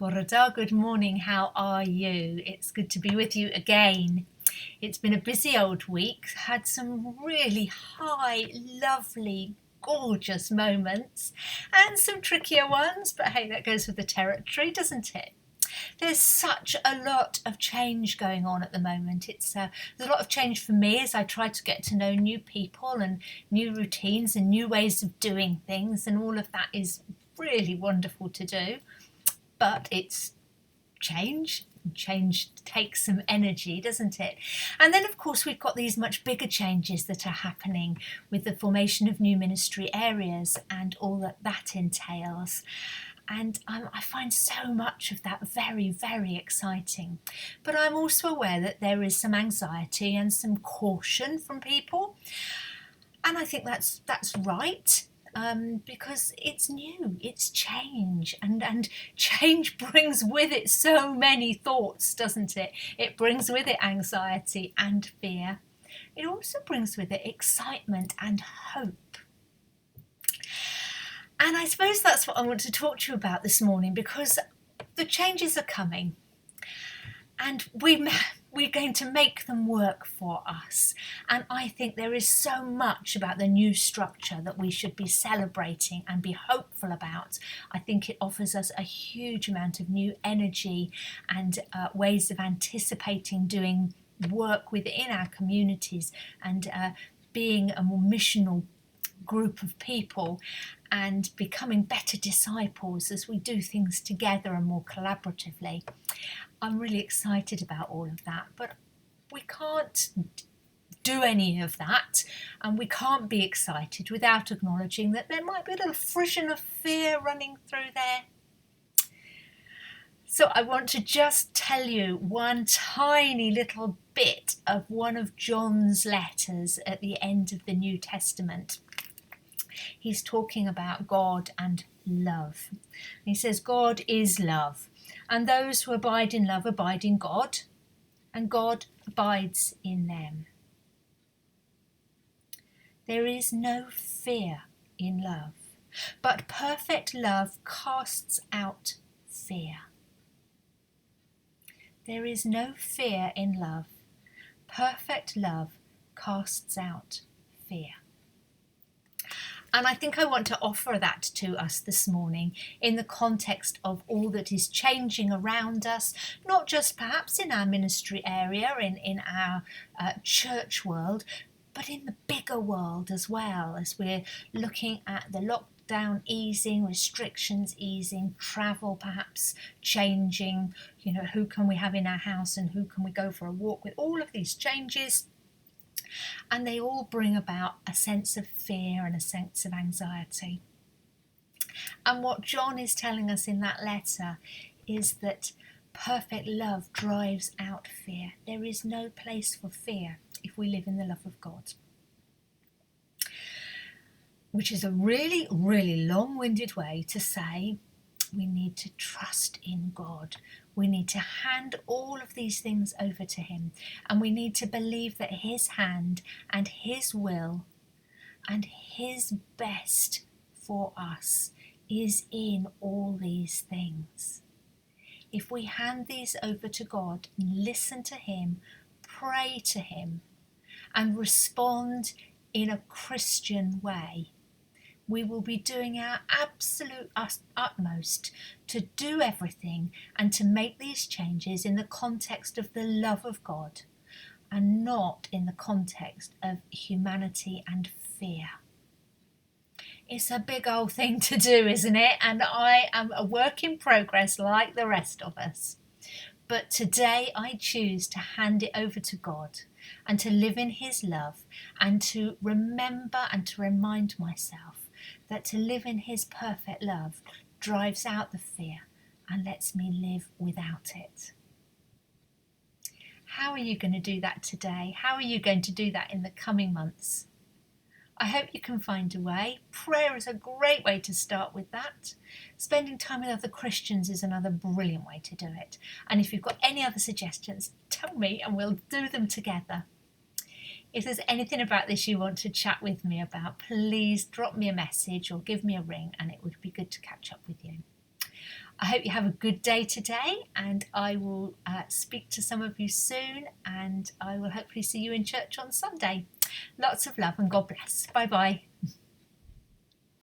Boroda, good morning. How are you? It's good to be with you again. It's been a busy old week. Had some really high, lovely, gorgeous moments and some trickier ones, but hey, that goes with the territory, doesn't it? There's such a lot of change going on at the moment. There's a lot of change for me as I try to get to know new people and new routines and new ways of doing things, and all of that is really wonderful to do. But it's change. Change takes some energy, doesn't it? And then, of course, we've got these much bigger changes that are happening with the formation of new ministry areas and all that entails. And I find so much of that very, very exciting. But I'm also aware that there is some anxiety and some caution from people. And I think that's right. Because it's new, it's change, and change brings with it so many thoughts, doesn't it? It brings with it anxiety and fear. It also brings with it excitement and hope. And I suppose that's what I want to talk to you about this morning, because the changes are coming and we're going to make them work for us. And I think there is so much about the new structure that we should be celebrating and be hopeful about. I think it offers us a huge amount of new energy and ways of anticipating doing work within our communities and being a more missional group of people and becoming better disciples as we do things together and more collaboratively. I'm really excited about all of that, but we can't do any of that, and we can't be excited without acknowledging that there might be a little frisson of fear running through there. So I want to just tell you one tiny little bit of one of John's letters at the end of the New Testament. He's talking about God and love. He says, God is love, and those who abide in love abide in God, and God abides in them. There is no fear in love, but perfect love casts out fear. There is no fear in love. Perfect love casts out fear. And I think I want to offer that to us this morning in the context of all that is changing around us, not just perhaps in our ministry area, in our church world, but in the bigger world as well, as we're looking at the lockdown easing, restrictions easing, travel perhaps changing, who can we have in our house and who can we go for a walk with, all of these changes. And they all bring about a sense of fear and a sense of anxiety. And what John is telling us in that letter is that perfect love drives out fear. There is no place for fear if we live in the love of God. Which is a really, really long-winded way to say we need to trust in God. We need to hand all of these things over to him, and we need to believe that his hand and his will and his best for us is in all these things. If we hand these over to God and listen to him, pray to him, and respond in a Christian way, we will be doing our absolute utmost to do everything and to make these changes in the context of the love of God and not in the context of humanity and fear. It's a big old thing to do, isn't it? And I am a work in progress like the rest of us. But today I choose to hand it over to God and to live in his love and to remember and to remind myself that to live in his perfect love drives out the fear and lets me live without it. How are you going to do that today? How are you going to do that in the coming months? I hope you can find a way. Prayer is a great way to start with that. Spending time with other Christians is another brilliant way to do it. And if you've got any other suggestions, tell me and we'll do them together. If there's anything about this you want to chat with me about, please drop me a message or give me a ring, and it would be good to catch up with you. I hope you have a good day today, and I will speak to some of you soon, and I will hopefully see you in church on Sunday. Lots of love and God bless. Bye bye.